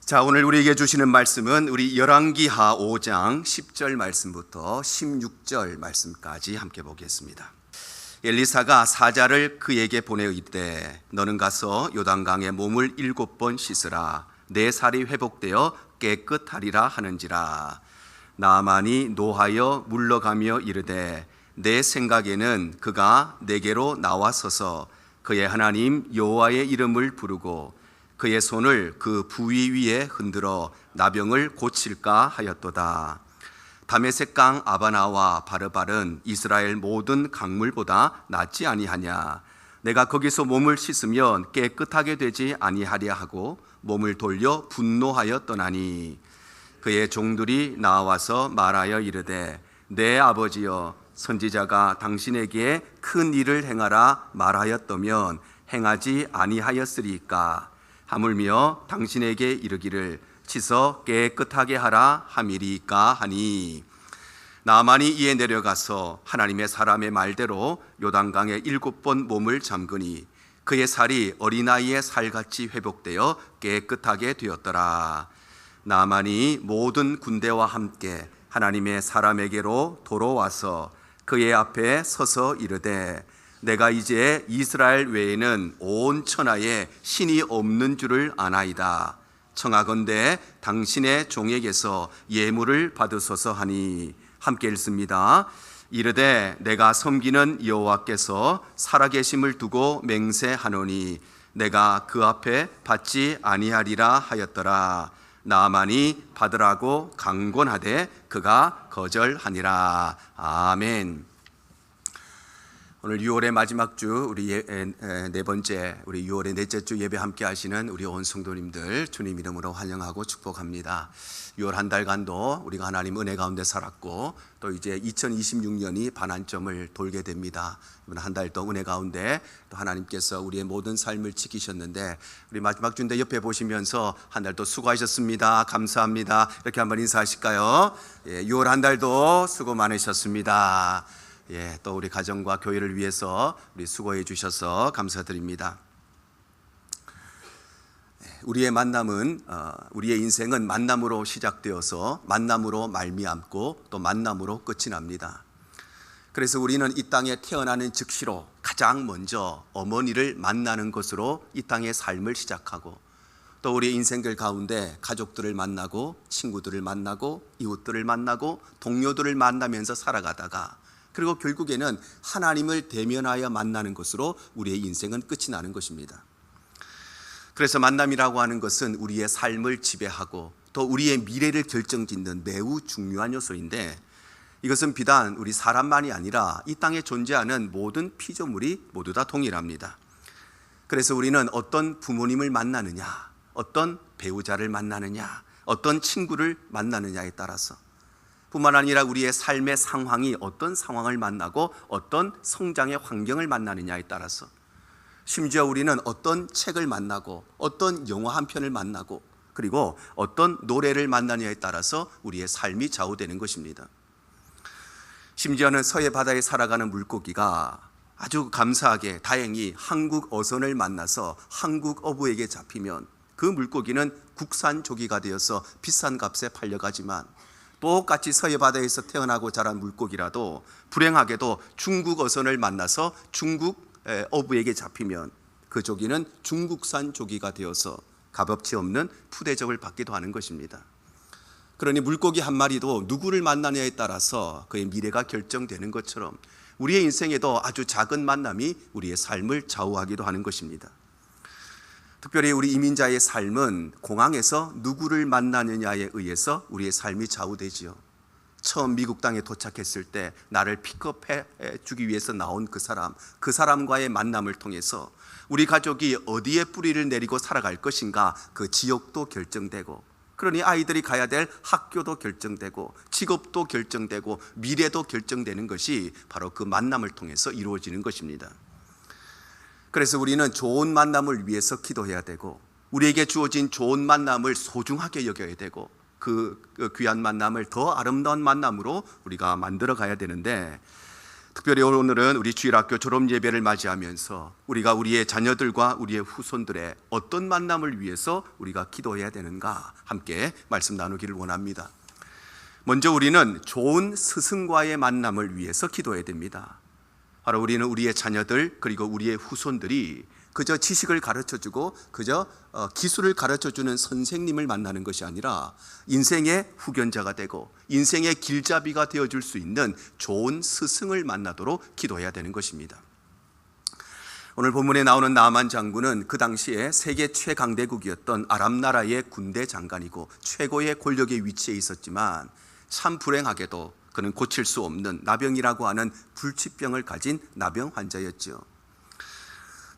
자, 오늘 우리에게 주시는 말씀은 우리 열왕기하 5장 10절 말씀부터 16절 말씀까지 함께 보겠습니다. 엘리사가 사자를 그에게 보내 이르되 너는 가서 요단강에 몸을 7번 씻으라. 내 살이 회복되어 깨끗하리라 하는지라. 나아만이 노하여 물러가며 이르되 내 생각에는 그가 내게로 나와서서 그의 하나님 여호와의 이름을 부르고 그의 손을 그 부위 위에 흔들어 나병을 고칠까 하였도다. 다메섹 강 아바나와 바르발은 이스라엘 모든 강물보다 낫지 아니하냐. 내가 거기서 몸을 씻으면 깨끗하게 되지 아니하랴 하고 몸을 돌려 분노하여 떠나니 그의 종들이 나와서 말하여 이르되 내 아버지여 선지자가 당신에게 큰 일을 행하라 말하였다면 행하지 아니하였으리까. 하물며 당신에게 이르기를 씻어 깨끗하게 하라 함이리까 하니 나아만이 이에 내려가서 하나님의 사람의 말대로 요단강에 7번 몸을 잠그니 그의 살이 어린아이의 살같이 회복되어 깨끗하게 되었더라. 나아만이 모든 군대와 함께 하나님의 사람에게로 돌아와서 그의 앞에 서서 이르되 내가 이제 이스라엘 외에는 온 천하에 신이 없는 줄을 아나이다. 청하건대 당신의 종에게서 예물을 받으소서 하니 함께 읽습니다. 이르되 내가 섬기는 여호와께서 살아계심을 두고 맹세하노니 내가 그 앞에 받지 아니하리라 하였더라. 나아만이 받으라고 강권하되 그가 거절하니라. 아멘. 오늘 6월의 마지막 주 우리 네 번째 우리 6월의 넷째 주 예배 함께 하시는 우리 온 성도님들 주님 이름으로 환영하고 축복합니다. 6월 한 달간도 우리가 하나님 은혜 가운데 살았고 또 이제 2026년이 반환점을 돌게 됩니다. 이번 한 달도 은혜 가운데 또 하나님께서 우리의 모든 삶을 지키셨는데 우리 마지막 주인데 옆에 보시면서 한 달도 수고하셨습니다. 감사합니다. 이렇게 한번 인사하실까요? 6월 한 달도 수고 많으셨습니다. 또 우리 가정과 교회를 위해서 우리 수고해 주셔서 감사드립니다. 우리의 만남은 우리의 인생은 만남으로 시작되어서 만남으로 말미암고 또 만남으로 끝이 납니다. 그래서 우리는 이 땅에 태어나는 즉시로 가장 먼저 어머니를 만나는 것으로 이 땅의 삶을 시작하고 또 우리의 인생들 가운데 가족들을 만나고 친구들을 만나고 이웃들을 만나고 동료들을 만나면서 살아가다가 그리고 결국에는 하나님을 대면하여 만나는 것으로 우리의 인생은 끝이 나는 것입니다. 그래서 만남이라고 하는 것은 우리의 삶을 지배하고 또 우리의 미래를 결정짓는 매우 중요한 요소인데 이것은 비단 우리 사람만이 아니라 이 땅에 존재하는 모든 피조물이 모두 다 동일합니다. 그래서 우리는 어떤 부모님을 만나느냐, 어떤 배우자를 만나느냐, 어떤 친구를 만나느냐에 따라서 뿐만 아니라 우리의 삶의 상황이 어떤 상황을 만나고 어떤 성장의 환경을 만나느냐에 따라서 심지어 우리는 어떤 책을 만나고 어떤 영화 한 편을 만나고 그리고 어떤 노래를 만나느냐에 따라서 우리의 삶이 좌우되는 것입니다. 심지어는 서해 바다에 살아가는 물고기가 아주 감사하게 다행히 한국 어선을 만나서 한국 어부에게 잡히면 그 물고기는 국산 조기가 되어서 비싼 값에 팔려가지만 똑같이 서해 바다에서 태어나고 자란 물고기라도 불행하게도 중국 어선을 만나서 중국 어부에게 잡히면 그 조기는 중국산 조기가 되어서 값어치 없는 푸대접을 받기도 하는 것입니다. 그러니 물고기 한 마리도 누구를 만나느냐에 따라서 그의 미래가 결정되는 것처럼 우리의 인생에도 아주 작은 만남이 우리의 삶을 좌우하기도 하는 것입니다. 특별히 우리 이민자의 삶은 공항에서 누구를 만나느냐에 의해서 우리의 삶이 좌우되지요. 처음 미국 땅에 도착했을 때 나를 픽업해 주기 위해서 나온 그 사람과의 만남을 통해서 우리 가족이 어디에 뿌리를 내리고 살아갈 것인가 그 지역도 결정되고 그러니 아이들이 가야 될 학교도 결정되고 직업도 결정되고 미래도 결정되는 것이 바로 그 만남을 통해서 이루어지는 것입니다. 그래서 우리는 좋은 만남을 위해서 기도해야 되고 우리에게 주어진 좋은 만남을 소중하게 여겨야 되고 그 귀한 만남을 더 아름다운 만남으로 우리가 만들어 가야 되는데 특별히 오늘은 우리 주일학교 졸업 예배를 맞이하면서 우리가 우리의 자녀들과 우리의 후손들의 어떤 만남을 위해서 우리가 기도해야 되는가 함께 말씀 나누기를 원합니다. 먼저 우리는 좋은 스승과의 만남을 위해서 기도해야 됩니다. 바로 우리는 우리의 자녀들 그리고 우리의 후손들이 그저 지식을 가르쳐주고 그저 기술을 가르쳐주는 선생님을 만나는 것이 아니라 인생의 후견자가 되고 인생의 길잡이가 되어줄 수 있는 좋은 스승을 만나도록 기도해야 되는 것입니다. 오늘 본문에 나오는 나만 장군은 그 당시에 세계 최강대국이었던 아람 나라의 군대 장관이고 최고의 권력의 위치에 있었지만 참 불행하게도 그는 고칠 수 없는 나병이라고 하는 불치병을 가진 나병 환자였죠.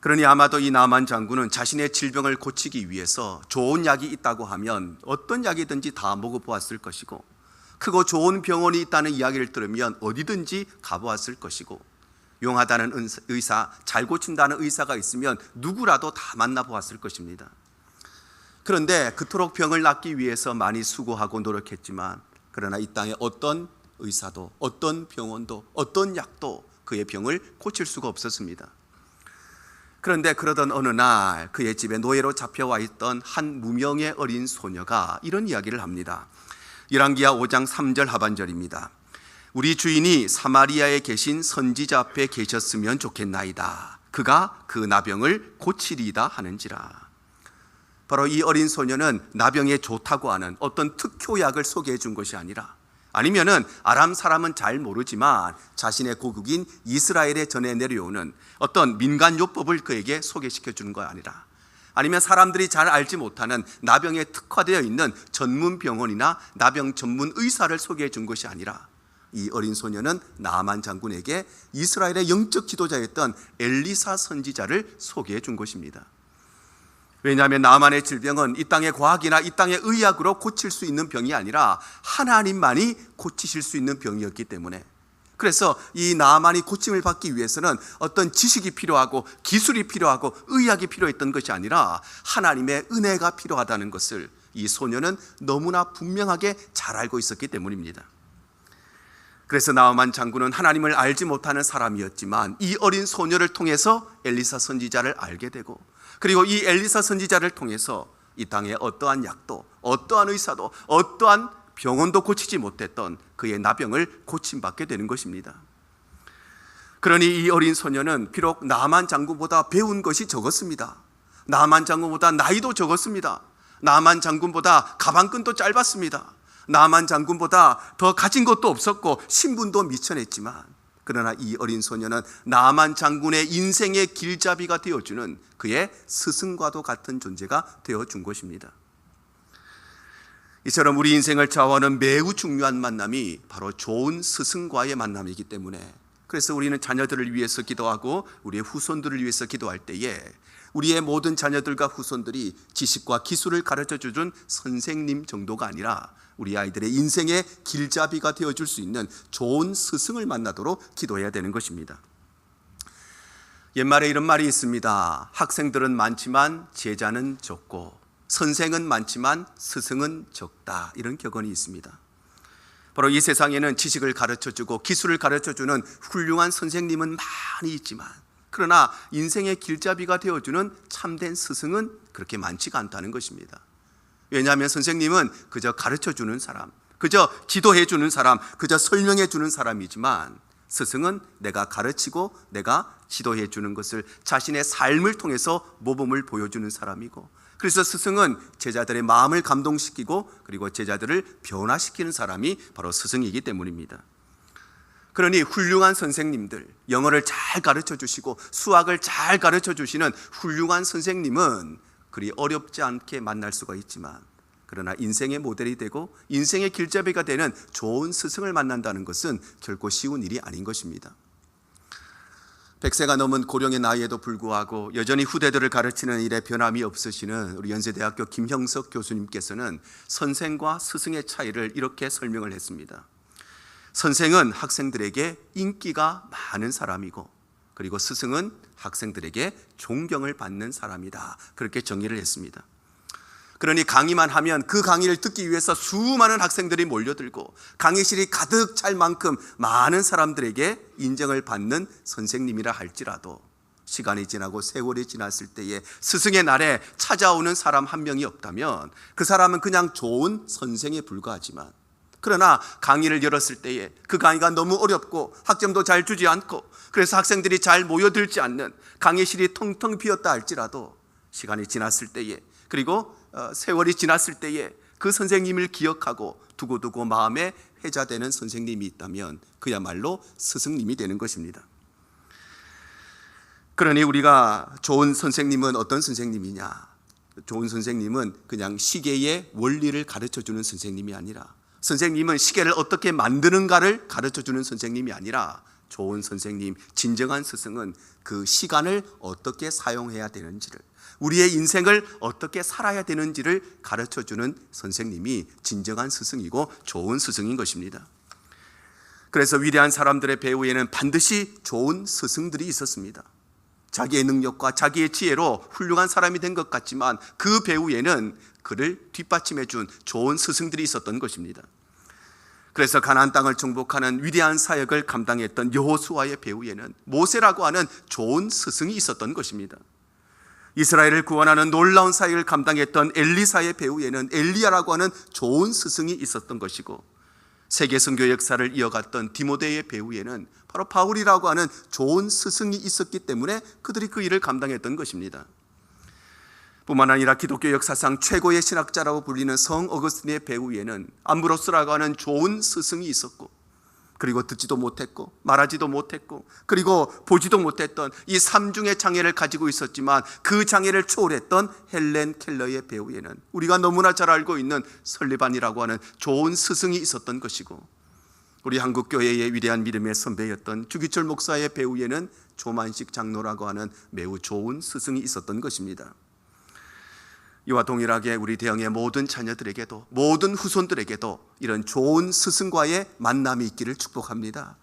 그러니 아마도 이 나만 장군은 자신의 질병을 고치기 위해서 좋은 약이 있다고 하면 어떤 약이든지 다 먹어보았을 것이고 크고 좋은 병원이 있다는 이야기를 들으면 어디든지 가보았을 것이고 용하다는 의사, 잘 고친다는 의사가 있으면 누구라도 다 만나보았을 것입니다. 그런데 그토록 병을 낫기 위해서 많이 수고하고 노력했지만 그러나 이 땅에 어떤 의사도 어떤 병원도 어떤 약도 그의 병을 고칠 수가 없었습니다. 그런데 그러던 어느 날 그의 집에 노예로 잡혀와 있던 한 무명의 어린 소녀가 이런 이야기를 합니다. 열왕기하 5장 3절 하반절입니다. 우리 주인이 사마리아에 계신 선지자 앞에 계셨으면 좋겠나이다. 그가 그 나병을 고치리이다 하는지라. 바로 이 어린 소녀는 나병에 좋다고 하는 어떤 특효약을 소개해 준 것이 아니라 아니면은 아람 사람은 잘 모르지만 자신의 고국인 이스라엘에 전해 내려오는 어떤 민간요법을 그에게 소개시켜 주는 거 아니라 아니면 사람들이 잘 알지 못하는 나병에 특화되어 있는 전문 병원이나 나병 전문 의사를 소개해 준 것이 아니라 이 어린 소녀는 나만 장군에게 이스라엘의 영적 지도자였던 엘리사 선지자를 소개해 준 것입니다. 왜냐하면 나만의 질병은 이 땅의 과학이나 이 땅의 의학으로 고칠 수 있는 병이 아니라 하나님만이 고치실 수 있는 병이었기 때문에 그래서 이 나만이 고침을 받기 위해서는 어떤 지식이 필요하고 기술이 필요하고 의학이 필요했던 것이 아니라 하나님의 은혜가 필요하다는 것을 이 소녀는 너무나 분명하게 잘 알고 있었기 때문입니다. 그래서 나만 장군은 하나님을 알지 못하는 사람이었지만 이 어린 소녀를 통해서 엘리사 선지자를 알게 되고 그리고 이 엘리사 선지자를 통해서 이 땅에 어떠한 약도 어떠한 의사도 어떠한 병원도 고치지 못했던 그의 나병을 고침받게 되는 것입니다. 그러니 이 어린 소녀는 비록 나만 장군보다 배운 것이 적었습니다. 나만 장군보다 나이도 적었습니다. 나만 장군보다 가방끈도 짧았습니다. 나만 장군보다 더 가진 것도 없었고 신분도 미천했지만 그러나 이 어린 소녀는 나만 장군의 인생의 길잡이가 되어주는 그의 스승과도 같은 존재가 되어준 것입니다. 이처럼 우리 인생을 좌우하는 매우 중요한 만남이 바로 좋은 스승과의 만남이기 때문에 그래서 우리는 자녀들을 위해서 기도하고 우리의 후손들을 위해서 기도할 때에 우리의 모든 자녀들과 후손들이 지식과 기술을 가르쳐주는 선생님 정도가 아니라 우리 아이들의 인생의 길잡이가 되어줄 수 있는 좋은 스승을 만나도록 기도해야 되는 것입니다. 옛말에 이런 말이 있습니다. 학생들은 많지만 제자는 적고 선생은 많지만 스승은 적다. 이런 격언이 있습니다. 바로 이 세상에는 지식을 가르쳐주고 기술을 가르쳐주는 훌륭한 선생님은 많이 있지만 그러나 인생의 길잡이가 되어주는 참된 스승은 그렇게 많지가 않다는 것입니다. 왜냐하면 선생님은 그저 가르쳐주는 사람, 그저 지도해주는 사람, 그저 설명해주는 사람이지만 스승은 내가 가르치고 내가 지도해주는 것을 자신의 삶을 통해서 모범을 보여주는 사람이고 그래서 스승은 제자들의 마음을 감동시키고 그리고 제자들을 변화시키는 사람이 바로 스승이기 때문입니다. 그러니 훌륭한 선생님들, 영어를 잘 가르쳐 주시고 수학을 잘 가르쳐 주시는 훌륭한 선생님은 그리 어렵지 않게 만날 수가 있지만 그러나 인생의 모델이 되고 인생의 길잡이가 되는 좋은 스승을 만난다는 것은 결코 쉬운 일이 아닌 것입니다. 100세가 넘은 고령의 나이에도 불구하고 여전히 후대들을 가르치는 일에 변함이 없으시는 우리 연세대학교 김형석 교수님께서는 선생과 스승의 차이를 이렇게 설명을 했습니다. 선생은 학생들에게 인기가 많은 사람이고 그리고 스승은 학생들에게 존경을 받는 사람이다. 그렇게 정의를 했습니다. 그러니 강의만 하면 그 강의를 듣기 위해서 수많은 학생들이 몰려들고 강의실이 가득 찰 만큼 많은 사람들에게 인정을 받는 선생님이라 할지라도 시간이 지나고 세월이 지났을 때에 스승의 날에 찾아오는 사람 한 명이 없다면 그 사람은 그냥 좋은 선생에 불과하지만, 그러나 강의를 열었을 때에 그 강의가 너무 어렵고 학점도 잘 주지 않고 그래서 학생들이 잘 모여들지 않는 강의실이 텅텅 비었다 할지라도 시간이 지났을 때에, 그리고 세월이 지났을 때에 그 선생님을 기억하고 두고두고 마음에 회자되는 선생님이 있다면 그야말로 스승님이 되는 것입니다. 그러니 우리가 좋은 선생님은 어떤 선생님이냐? 좋은 선생님은 그냥 시계의 원리를 가르쳐주는 선생님이 아니라, 선생님은 시계를 어떻게 만드는가를 가르쳐주는 선생님이 아니라, 좋은 선생님, 진정한 스승은 그 시간을 어떻게 사용해야 되는지를, 우리의 인생을 어떻게 살아야 되는지를 가르쳐주는 선생님이 진정한 스승이고 좋은 스승인 것입니다. 그래서 위대한 사람들의 배후에는 반드시 좋은 스승들이 있었습니다. 자기의 능력과 자기의 지혜로 훌륭한 사람이 된 것 같지만 그 배후에는 그를 뒷받침해 준 좋은 스승들이 있었던 것입니다. 그래서 가나안 땅을 정복하는 위대한 사역을 감당했던 여호수아의 배후에는 모세라고 하는 좋은 스승이 있었던 것입니다. 이스라엘을 구원하는 놀라운 사역을 감당했던 엘리사의 배후에는 엘리야라고 하는 좋은 스승이 있었던 것이고, 세계 선교 역사를 이어갔던 디모데의 배후에는 바로 바울이라고 하는 좋은 스승이 있었기 때문에 그들이 그 일을 감당했던 것입니다. 뿐만 아니라 기독교 역사상 최고의 신학자라고 불리는 성 어거스틴의 배후에는 암브로스라고 하는 좋은 스승이 있었고, 그리고 듣지도 못했고 말하지도 못했고 그리고 보지도 못했던 이 삼중의 장애를 가지고 있었지만 그 장애를 초월했던 헬렌 켈러의 배후에는 우리가 너무나 잘 알고 있는 설리반이라고 하는 좋은 스승이 있었던 것이고, 우리 한국교회의 위대한 믿음의 선배였던 주기철 목사의 배후에는 조만식 장로라고 하는 매우 좋은 스승이 있었던 것입니다. 이와 동일하게 우리 대형의 모든 자녀들에게도, 모든 후손들에게도 이런 좋은 스승과의 만남이 있기를 축복합니다.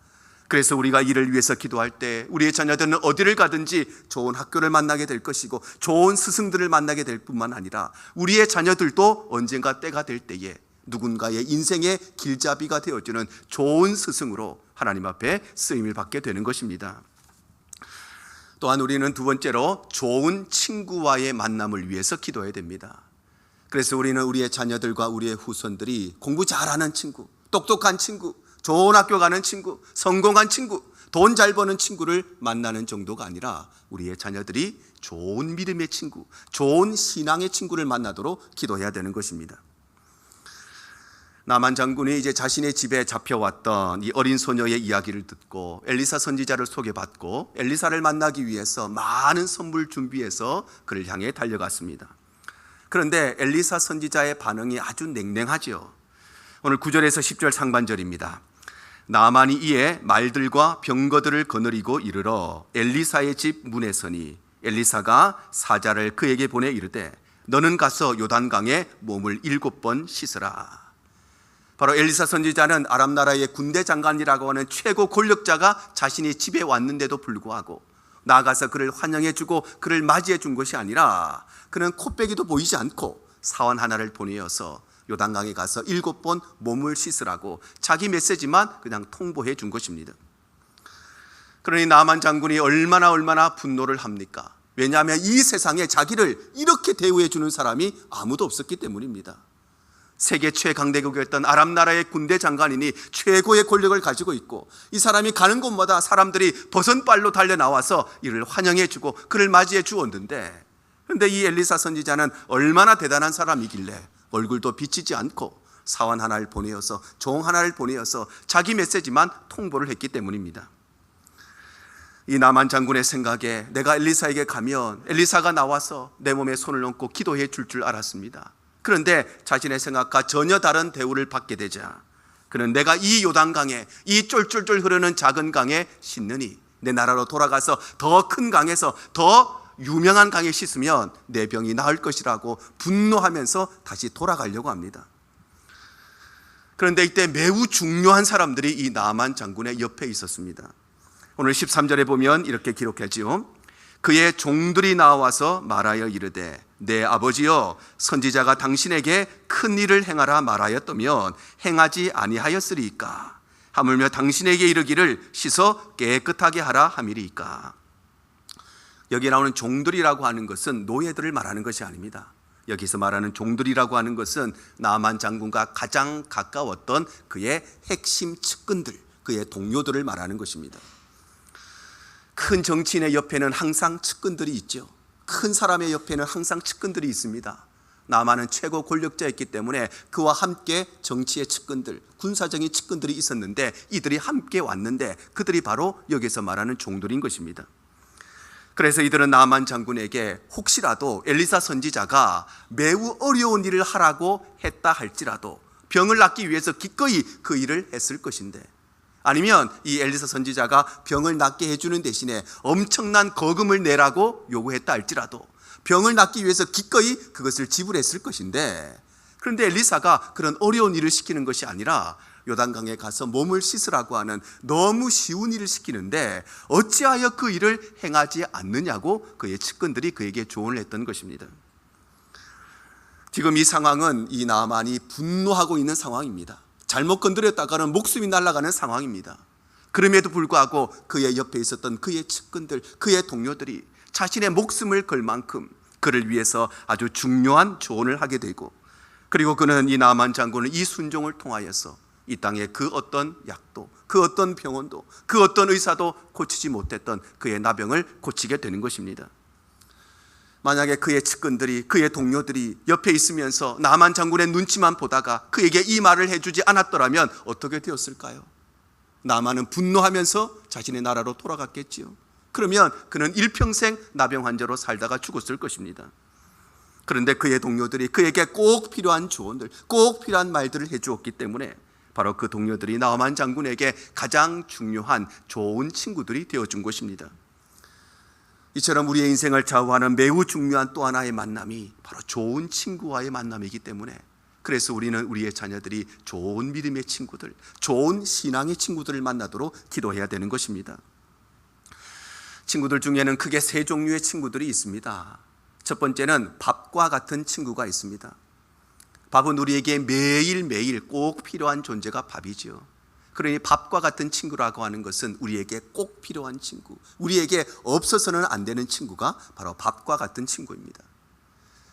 그래서 우리가 이를 위해서 기도할 때 우리의 자녀들은 어디를 가든지 좋은 학교를 만나게 될 것이고 좋은 스승들을 만나게 될 뿐만 아니라 우리의 자녀들도 언젠가 때가 될 때에 누군가의 인생의 길잡이가 되어주는 좋은 스승으로 하나님 앞에 쓰임을 받게 되는 것입니다. 또한 우리는 두 번째로 좋은 친구와의 만남을 위해서 기도해야 됩니다. 그래서 우리는 우리의 자녀들과 우리의 후손들이 공부 잘하는 친구, 똑똑한 친구, 좋은 학교 가는 친구, 성공한 친구, 돈 잘 버는 친구를 만나는 정도가 아니라 우리의 자녀들이 좋은 믿음의 친구, 좋은 신앙의 친구를 만나도록 기도해야 되는 것입니다. 나만 장군이 이제 자신의 집에 잡혀왔던 이 어린 소녀의 이야기를 듣고 엘리사 선지자를 소개받고 엘리사를 만나기 위해서 많은 선물 준비해서 그를 향해 달려갔습니다. 그런데 엘리사 선지자의 반응이 아주 냉랭하죠. 오늘 9절에서 10절 상반절입니다. 나만이 이에 말들과 병거들을 거느리고 이르러 엘리사의 집 문에 서니 엘리사가 사자를 그에게 보내 이르되 너는 가서 요단강에 몸을 7번 씻으라. 바로 엘리사 선지자는 아람 나라의 군대 장관이라고 하는 최고 권력자가 자신이 집에 왔는데도 불구하고 나가서 그를 환영해 주고 그를 맞이해 준 것이 아니라 그는 코빼기도 보이지 않고 사원 하나를 보내어서 요단강에 가서 7번 몸을 씻으라고 자기 메시지만 그냥 통보해 준 것입니다. 그러니 나만 장군이 얼마나 분노를 합니까? 왜냐하면 이 세상에 자기를 이렇게 대우해 주는 사람이 아무도 없었기 때문입니다. 세계 최강대국이었던 아람 나라의 군대 장관이니 최고의 권력을 가지고 있고 이 사람이 가는 곳마다 사람들이 버선발로 달려나와서 이를 환영해 주고 그를 맞이해 주었는데, 그런데 이 엘리사 선지자는 얼마나 대단한 사람이길래 얼굴도 비치지 않고 사원 하나를 보내어서 종 하나를 보내어서 자기 메시지만 통보를 했기 때문입니다. 이 나만 장군의 생각에 내가 엘리사에게 가면 엘리사가 나와서 내 몸에 손을 얹고 기도해 줄 알았습니다. 그런데 자신의 생각과 전혀 다른 대우를 받게 되자 그는 내가 이 요단강에, 이 쫄쫄쫄 흐르는 작은 강에 씻느니 내 나라로 돌아가서 더 큰 강에서 더 유명한 강에 씻으면 내 병이 나을 것이라고 분노하면서 다시 돌아가려고 합니다. 그런데 이때 매우 중요한 사람들이 이 나만 장군의 옆에 있었습니다. 오늘 13절에 보면 이렇게 기록하지요. 그의 종들이 나와서 말하여 이르되 내 아버지여, 선지자가 당신에게 큰 일을 행하라 말하였다면 행하지 아니하였으리이까? 하물며 당신에게 이르기를 씻어 깨끗하게 하라 함이리이까? 여기 나오는 종들이라고 하는 것은 노예들을 말하는 것이 아닙니다. 여기서 말하는 종들이라고 하는 것은 나만 장군과 가장 가까웠던 그의 핵심 측근들, 그의 동료들을 말하는 것입니다. 큰 정치인의 옆에는 항상 측근들이 있죠. 큰 사람의 옆에는 항상 측근들이 있습니다. 나만은 최고 권력자였기 때문에 그와 함께 정치의 측근들, 군사적인 측근들이 있었는데 이들이 함께 왔는데 그들이 바로 여기서 말하는 종들인 것입니다. 그래서 이들은 나만 장군에게 혹시라도 엘리사 선지자가 매우 어려운 일을 하라고 했다 할지라도 병을 낫기 위해서 기꺼이 그 일을 했을 것인데, 아니면 이 엘리사 선지자가 병을 낫게 해주는 대신에 엄청난 거금을 내라고 요구했다 할지라도 병을 낫기 위해서 기꺼이 그것을 지불했을 것인데, 그런데 엘리사가 그런 어려운 일을 시키는 것이 아니라 요단강에 가서 몸을 씻으라고 하는 너무 쉬운 일을 시키는데 어찌하여 그 일을 행하지 않느냐고 그의 측근들이 그에게 조언을 했던 것입니다. 지금 이 상황은 이 나만이 분노하고 있는 상황입니다. 잘못 건드렸다가는 목숨이 날아가는 상황입니다. 그럼에도 불구하고 그의 옆에 있었던 그의 측근들, 그의 동료들이 자신의 목숨을 걸 만큼 그를 위해서 아주 중요한 조언을 하게 되고, 그리고 그는 이 나만 장군은 이 순종을 통하여서 이 땅에 그 어떤 약도, 그 어떤 병원도, 그 어떤 의사도 고치지 못했던 그의 나병을 고치게 되는 것입니다. 만약에 그의 측근들이, 그의 동료들이 옆에 있으면서 나만 장군의 눈치만 보다가 그에게 이 말을 해주지 않았더라면 어떻게 되었을까요? 나만은 분노하면서 자신의 나라로 돌아갔겠지요. 그러면 그는 일평생 나병 환자로 살다가 죽었을 것입니다. 그런데 그의 동료들이 그에게 꼭 필요한 조언들, 꼭 필요한 말들을 해주었기 때문에 바로 그 동료들이 나만 장군에게 가장 중요한 좋은 친구들이 되어준 것입니다. 이처럼 우리의 인생을 좌우하는 매우 중요한 또 하나의 만남이 바로 좋은 친구와의 만남이기 때문에, 그래서 우리는 우리의 자녀들이 좋은 믿음의 친구들, 좋은 신앙의 친구들을 만나도록 기도해야 되는 것입니다. 친구들 중에는 크게 세 종류의 친구들이 있습니다. 첫 번째는 밥과 같은 친구가 있습니다. 밥은 우리에게 매일매일 꼭 필요한 존재가 밥이죠. 그러니 밥과 같은 친구라고 하는 것은 우리에게 꼭 필요한 친구, 우리에게 없어서는 안 되는 친구가 바로 밥과 같은 친구입니다.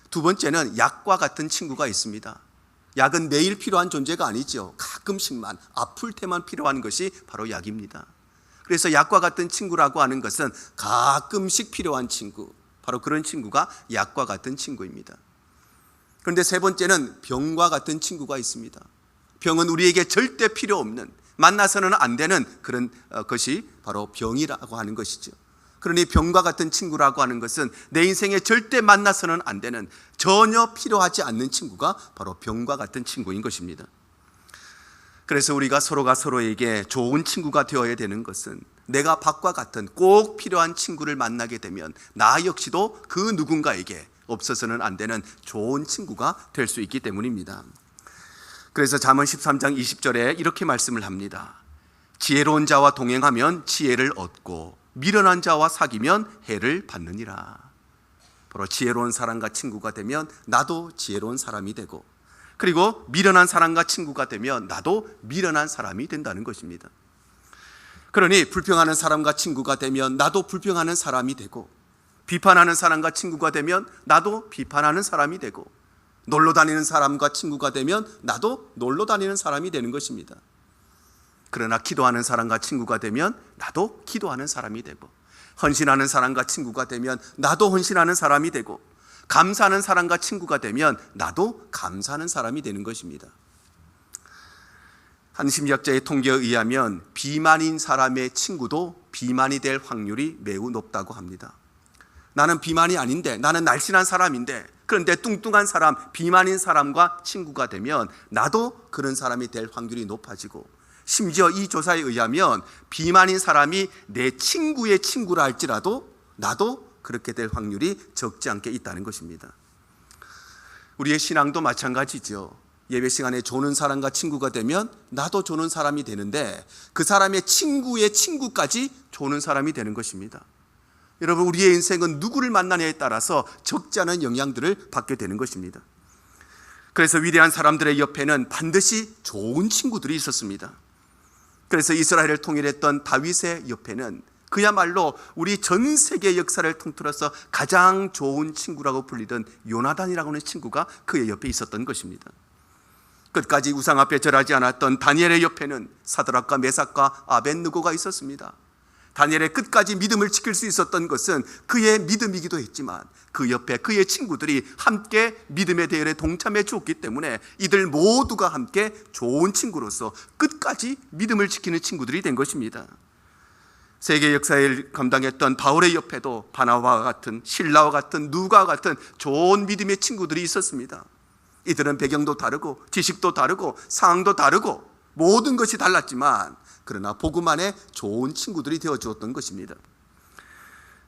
두 번째는 약과 같은 친구가 있습니다. 약은 매일 필요한 존재가 아니죠. 가끔씩만, 아플 때만 필요한 것이 바로 약입니다. 그래서 약과 같은 친구라고 하는 것은 가끔씩 필요한 친구, 바로 그런 친구가 약과 같은 친구입니다. 그런데 세 번째는 병과 같은 친구가 있습니다. 병은 우리에게 절대 필요 없는, 만나서는 안 되는 그런 것이 바로 병이라고 하는 것이죠. 그러니 병과 같은 친구라고 하는 것은 내 인생에 절대 만나서는 안 되는, 전혀 필요하지 않는 친구가 바로 병과 같은 친구인 것입니다. 그래서 우리가 서로가 서로에게 좋은 친구가 되어야 되는 것은, 내가 밥과 같은 꼭 필요한 친구를 만나게 되면 나 역시도 그 누군가에게 없어서는 안 되는 좋은 친구가 될 수 있기 때문입니다. 그래서 잠언 13장 20절에 이렇게 말씀을 합니다. 지혜로운 자와 동행하면 지혜를 얻고 미련한 자와 사귀면 해를 받느니라. 바로 지혜로운 사람과 친구가 되면 나도 지혜로운 사람이 되고, 그리고 미련한 사람과 친구가 되면 나도 미련한 사람이 된다는 것입니다. 그러니 불평하는 사람과 친구가 되면 나도 불평하는 사람이 되고, 비판하는 사람과 친구가 되면 나도 비판하는 사람이 되고, 놀러 다니는 사람과 친구가 되면 나도 놀러 다니는 사람이 되는 것입니다. 그러나 기도하는 사람과 친구가 되면 나도 기도하는 사람이 되고, 헌신하는 사람과 친구가 되면 나도 헌신하는 사람이 되고, 감사하는 사람과 친구가 되면 나도 감사하는 사람이 되는 것입니다. 한 심리학자의 통계에 의하면 비만인 사람의 친구도 비만이 될 확률이 매우 높다고 합니다. 나는 비만이 아닌데, 나는 날씬한 사람인데, 그런데 뚱뚱한 사람, 비만인 사람과 친구가 되면 나도 그런 사람이 될 확률이 높아지고, 심지어 이 조사에 의하면 비만인 사람이 내 친구의 친구라 할지라도 나도 그렇게 될 확률이 적지 않게 있다는 것입니다. 우리의 신앙도 마찬가지죠. 예배 시간에 조는 사람과 친구가 되면 나도 조는 사람이 되는데, 그 사람의 친구의 친구까지 조는 사람이 되는 것입니다. 여러분, 우리의 인생은 누구를 만나냐에 따라서 적지 않은 영향들을 받게 되는 것입니다. 그래서 위대한 사람들의 옆에는 반드시 좋은 친구들이 있었습니다. 그래서 이스라엘을 통일했던 다윗의 옆에는 그야말로 우리 전 세계 역사를 통틀어서 가장 좋은 친구라고 불리던 요나단이라고 하는 친구가 그의 옆에 있었던 것입니다. 끝까지 우상 앞에 절하지 않았던 다니엘의 옆에는 사드락과 메삭과 아벳느고가 있었습니다. 다니엘의 끝까지 믿음을 지킬 수 있었던 것은 그의 믿음이기도 했지만 그 옆에 그의 친구들이 함께 믿음의 대열에 동참해 주었기 때문에 이들 모두가 함께 좋은 친구로서 끝까지 믿음을 지키는 친구들이 된 것입니다. 세계 역사를 감당했던 바울의 옆에도 바나바와 같은, 실라와 같은, 누가와 같은 좋은 믿음의 친구들이 있었습니다. 이들은 배경도 다르고 지식도 다르고 상황도 다르고 모든 것이 달랐지만 그러나 복음 안에 좋은 친구들이 되어 주었던 것입니다.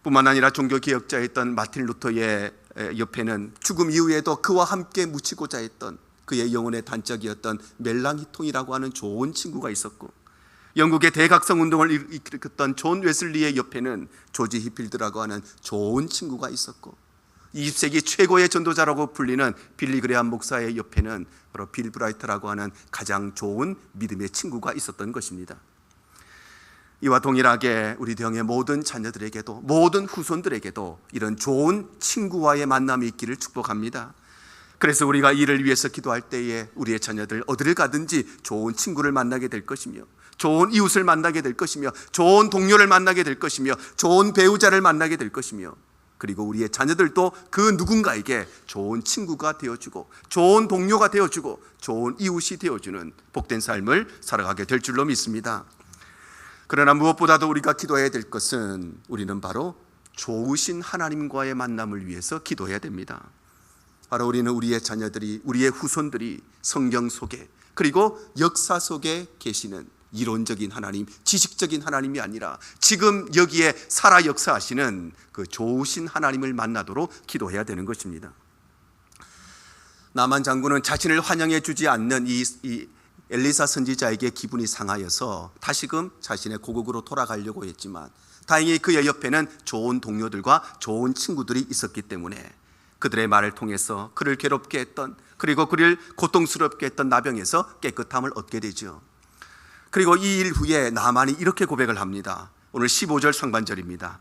뿐만 아니라 종교개혁자였던 마틴 루터의 옆에는 죽음 이후에도 그와 함께 묻히고자 했던 그의 영혼의 단짝이었던 멜랑히통이라고 하는 좋은 친구가 있었고, 영국의 대각성 운동을 일으켰던 존 웨슬리의 옆에는 조지 히필드라고 하는 좋은 친구가 있었고, 20세기 최고의 전도자라고 불리는 빌리 그레함 목사의 옆에는 바로 빌 브라이트라고 하는 가장 좋은 믿음의 친구가 있었던 것입니다. 이와 동일하게 우리 대형의 모든 자녀들에게도, 모든 후손들에게도 이런 좋은 친구와의 만남이 있기를 축복합니다. 그래서 우리가 이를 위해서 기도할 때에 우리의 자녀들 어디를 가든지 좋은 친구를 만나게 될 것이며, 좋은 이웃을 만나게 될 것이며, 좋은 동료를 만나게 될 것이며, 좋은 배우자를 만나게 될 것이며, 그리고 우리의 자녀들도 그 누군가에게 좋은 친구가 되어주고 좋은 동료가 되어주고 좋은 이웃이 되어주는 복된 삶을 살아가게 될 줄로 믿습니다. 그러나 무엇보다도 우리가 기도해야 될 것은 우리는 바로 좋으신 하나님과의 만남을 위해서 기도해야 됩니다. 바로 우리는 우리의 자녀들이, 우리의 후손들이 성경 속에 그리고 역사 속에 계시는 이론적인 하나님, 지식적인 하나님이 아니라 지금 여기에 살아 역사하시는 그 좋으신 하나님을 만나도록 기도해야 되는 것입니다. 나만 장군은 자신을 환영해 주지 않는 이 엘리사 선지자에게 기분이 상하여서 다시금 자신의 고국으로 돌아가려고 했지만 다행히 그의 옆에는 좋은 동료들과 좋은 친구들이 있었기 때문에 그들의 말을 통해서 그를 괴롭게 했던, 그리고 그를 고통스럽게 했던 나병에서 깨끗함을 얻게 되죠. 그리고 이 일 후에 나만이 이렇게 고백을 합니다. 오늘 15절 상반절입니다.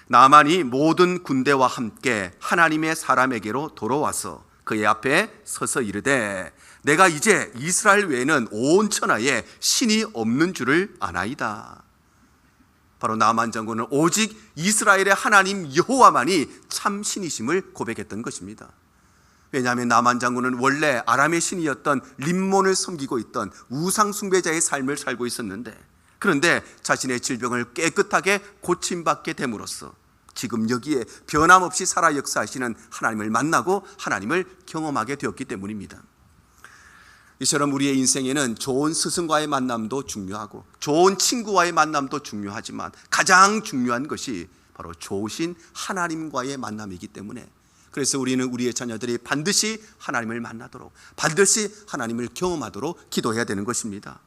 나만이 모든 군대와 함께 하나님의 사람에게로 돌아와서 그의 앞에 서서 이르되 내가 이제 이스라엘 외에는 온 천하에 신이 없는 줄을 아나이다. 바로 나만 장군은 오직 이스라엘의 하나님 여호와만이 참 신이심을 고백했던 것입니다. 왜냐하면 나만 장군은 원래 아람의 신이었던 림몬을 섬기고 있던 우상 숭배자의 삶을 살고 있었는데, 그런데 자신의 질병을 깨끗하게 고침받게 됨으로써 지금 여기에 변함없이 살아 역사하시는 하나님을 만나고 하나님을 경험하게 되었기 때문입니다. 이처럼 우리의 인생에는 좋은 스승과의 만남도 중요하고 좋은 친구와의 만남도 중요하지만 가장 중요한 것이 바로 좋으신 하나님과의 만남이기 때문에, 그래서 우리는 우리의 자녀들이 반드시 하나님을 만나도록, 반드시 하나님을 경험하도록 기도해야 되는 것입니다.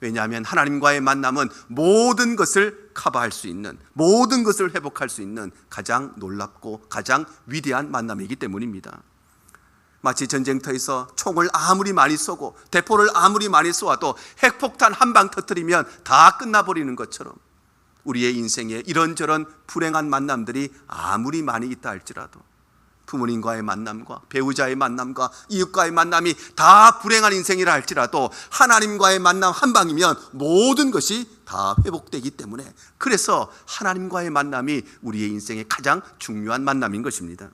왜냐하면 하나님과의 만남은 모든 것을 커버할 수 있는, 모든 것을 회복할 수 있는 가장 놀랍고 가장 위대한 만남이기 때문입니다. 마치 전쟁터에서 총을 아무리 많이 쏘고 대포를 아무리 많이 쏘아도 핵폭탄 한 방 터뜨리면 다 끝나버리는 것처럼 우리의 인생에 이런저런 불행한 만남들이 아무리 많이 있다 할지라도, 부모님과의 만남과 배우자의 만남과 이웃과의 만남이 다 불행한 인생이라 할지라도 하나님과의 만남 한 방이면 모든 것이 다 회복되기 때문에, 그래서 하나님과의 만남이 우리의 인생의 가장 중요한 만남인 것입니다.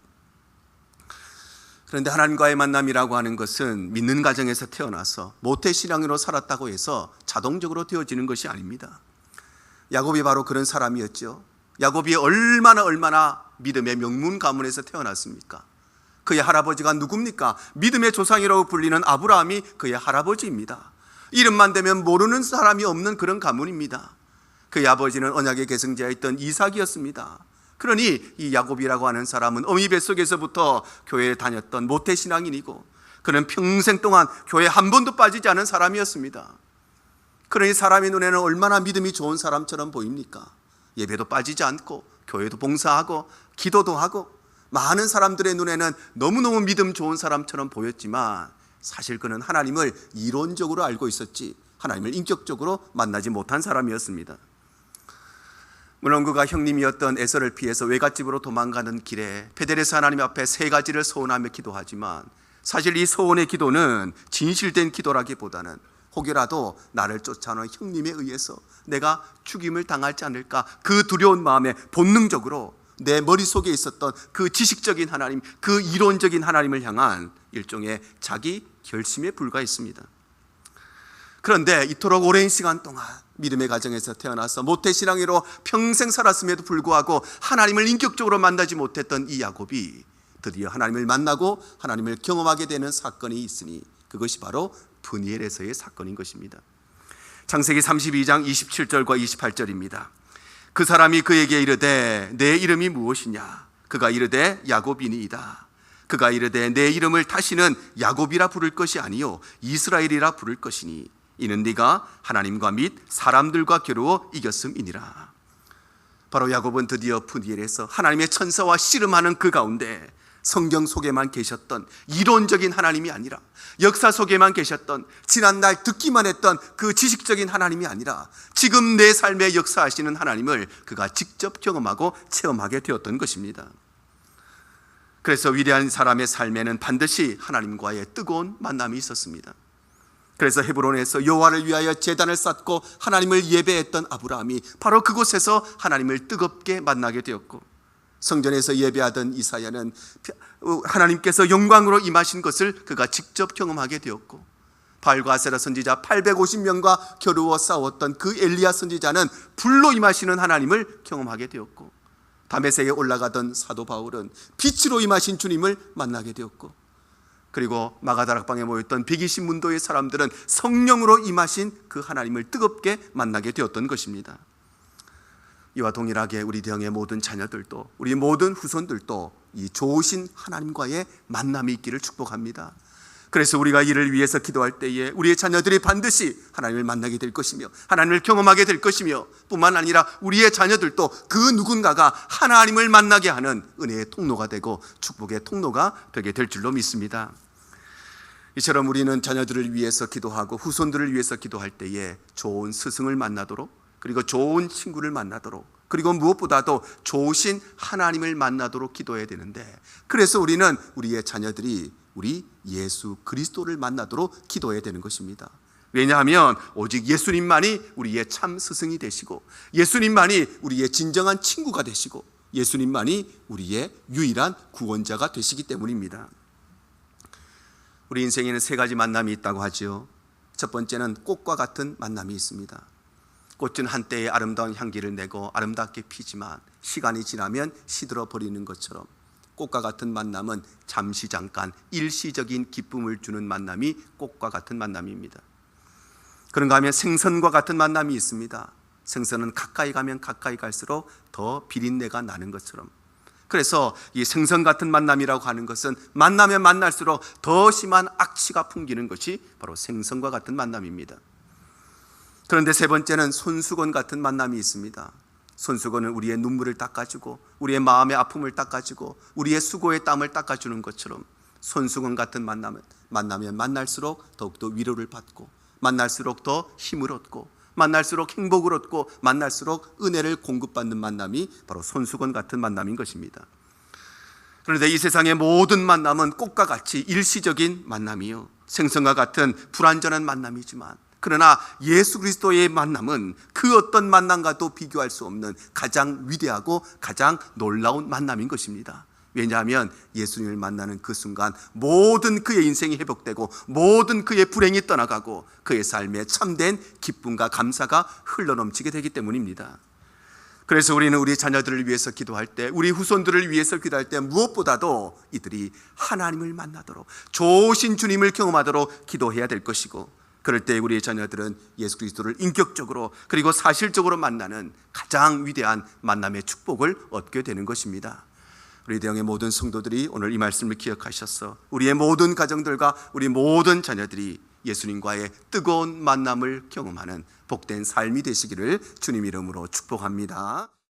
그런데 하나님과의 만남이라고 하는 것은 믿는 가정에서 태어나서 모태신앙으로 살았다고 해서 자동적으로 되어지는 것이 아닙니다. 야곱이 바로 그런 사람이었죠. 야곱이 얼마나 믿음의 명문 가문에서 태어났습니까? 그의 할아버지가 누굽니까? 믿음의 조상이라고 불리는 아브라함이 그의 할아버지입니다. 이름만 대면 모르는 사람이 없는 그런 가문입니다. 그의 아버지는 언약의 계승자였던 이삭이었습니다. 그러니 이 야곱이라고 하는 사람은 어미 뱃속에서부터 교회에 다녔던 모태신앙인이고, 그는 평생 동안 교회에 한 번도 빠지지 않은 사람이었습니다. 그러니 사람의 눈에는 얼마나 믿음이 좋은 사람처럼 보입니까? 예배도 빠지지 않고 교회도 봉사하고 기도도 하고 많은 사람들의 눈에는 너무너무 믿음 좋은 사람처럼 보였지만 사실 그는 하나님을 이론적으로 알고 있었지 하나님을 인격적으로 만나지 못한 사람이었습니다. 물론 그가 형님이었던 에서를 피해서 외갓집으로 도망가는 길에 베델에서 하나님 앞에 세 가지를 소원하며 기도하지만 사실 이 소원의 기도는 진실된 기도라기보다는 혹여라도 나를 쫓아오는 형님에 의해서 내가 죽임을 당하지 않을까 그 두려운 마음에 본능적으로 내 머릿속에 있었던 그 지식적인 하나님, 그 이론적인 하나님을 향한 일종의 자기 결심에 불과했습니다. 그런데 이토록 오랜 시간 동안 믿음의 가정에서 태어나서 모태신앙으로 평생 살았음에도 불구하고 하나님을 인격적으로 만나지 못했던 이 야곱이 드디어 하나님을 만나고 하나님을 경험하게 되는 사건이 있으니 그것이 바로 브니엘에서의 사건인 것입니다. 창세기 32장 27절과 28절입니다. 그 사람이 그에게 이르되 내 이름이 무엇이냐? 그가 이르되 야곱이니이다. 그가 이르되 내 이름을 다시는 야곱이라 부를 것이 아니요 이스라엘이라 부를 것이니 이는 네가 하나님과 및 사람들과 겨루어 이겼음이니라. 바로 야곱은 드디어 브니엘에서 하나님의 천사와 씨름하는 그 가운데 성경 속에만 계셨던 이론적인 하나님이 아니라 역사 속에만 계셨던 지난날 듣기만 했던 그 지식적인 하나님이 아니라 지금 내 삶에 역사하시는 하나님을 그가 직접 경험하고 체험하게 되었던 것입니다. 그래서 위대한 사람의 삶에는 반드시 하나님과의 뜨거운 만남이 있었습니다. 그래서 헤브론에서 여호와를 위하여 제단을 쌓고 하나님을 예배했던 아브라함이 바로 그곳에서 하나님을 뜨겁게 만나게 되었고, 성전에서 예배하던 이사야는 하나님께서 영광으로 임하신 것을 그가 직접 경험하게 되었고, 바알과 아세라 선지자 850명과 겨루어 싸웠던 그 엘리야 선지자는 불로 임하시는 하나님을 경험하게 되었고, 다메섹에 올라가던 사도 바울은 빛으로 임하신 주님을 만나게 되었고, 그리고 마가다락방에 모였던 120문도의 사람들은 성령으로 임하신 그 하나님을 뜨겁게 만나게 되었던 것입니다. 이와 동일하게 우리 대형의 모든 자녀들도, 우리 모든 후손들도 이 좋으신 하나님과의 만남이 있기를 축복합니다. 그래서 우리가 이를 위해서 기도할 때에 우리의 자녀들이 반드시 하나님을 만나게 될 것이며 하나님을 경험하게 될 것이며, 뿐만 아니라 우리의 자녀들도 그 누군가가 하나님을 만나게 하는 은혜의 통로가 되고 축복의 통로가 되게 될 줄로 믿습니다. 이처럼 우리는 자녀들을 위해서 기도하고 후손들을 위해서 기도할 때에 좋은 스승을 만나도록, 그리고 좋은 친구를 만나도록, 그리고 무엇보다도 좋으신 하나님을 만나도록 기도해야 되는데, 그래서 우리는 우리의 자녀들이 우리 예수 그리스도를 만나도록 기도해야 되는 것입니다. 왜냐하면 오직 예수님만이 우리의 참 스승이 되시고, 예수님만이 우리의 진정한 친구가 되시고, 예수님만이 우리의 유일한 구원자가 되시기 때문입니다. 우리 인생에는 세 가지 만남이 있다고 하죠. 첫 번째는 꽃과 같은 만남이 있습니다. 꽃은 한때의 아름다운 향기를 내고 아름답게 피지만 시간이 지나면 시들어 버리는 것처럼, 꽃과 같은 만남은 잠시 잠깐 일시적인 기쁨을 주는 만남이 꽃과 같은 만남입니다. 그런가 하면 생선과 같은 만남이 있습니다. 생선은 가까이 가면 가까이 갈수록 더 비린내가 나는 것처럼, 그래서 이 생선 같은 만남이라고 하는 것은 만나면 만날수록 더 심한 악취가 풍기는 것이 바로 생선과 같은 만남입니다. 그런데 세 번째는 손수건 같은 만남이 있습니다. 손수건은 우리의 눈물을 닦아주고 우리의 마음의 아픔을 닦아주고 우리의 수고의 땀을 닦아주는 것처럼, 손수건 같은 만남은 만나면 만날수록 더욱더 위로를 받고, 만날수록 더 힘을 얻고, 만날수록 행복을 얻고, 만날수록 은혜를 공급받는 만남이 바로 손수건 같은 만남인 것입니다. 그런데 이 세상의 모든 만남은 꽃과 같이 일시적인 만남이요, 생선과 같은 불완전한 만남이지만, 그러나 예수 그리스도의 만남은 그 어떤 만남과도 비교할 수 없는 가장 위대하고 가장 놀라운 만남인 것입니다. 왜냐하면 예수님을 만나는 그 순간 모든 그의 인생이 회복되고 모든 그의 불행이 떠나가고 그의 삶에 참된 기쁨과 감사가 흘러넘치게 되기 때문입니다. 그래서 우리는 우리 자녀들을 위해서 기도할 때, 우리 후손들을 위해서 기도할 때 무엇보다도 이들이 하나님을 만나도록, 좋으신 주님을 경험하도록 기도해야 될 것이고, 그럴 때 우리의 자녀들은 예수 그리스도를 인격적으로 그리고 사실적으로 만나는 가장 위대한 만남의 축복을 얻게 되는 것입니다. 우리 대형의 모든 성도들이 오늘 이 말씀을 기억하셔서 우리의 모든 가정들과 우리 모든 자녀들이 예수님과의 뜨거운 만남을 경험하는 복된 삶이 되시기를 주님 이름으로 축복합니다.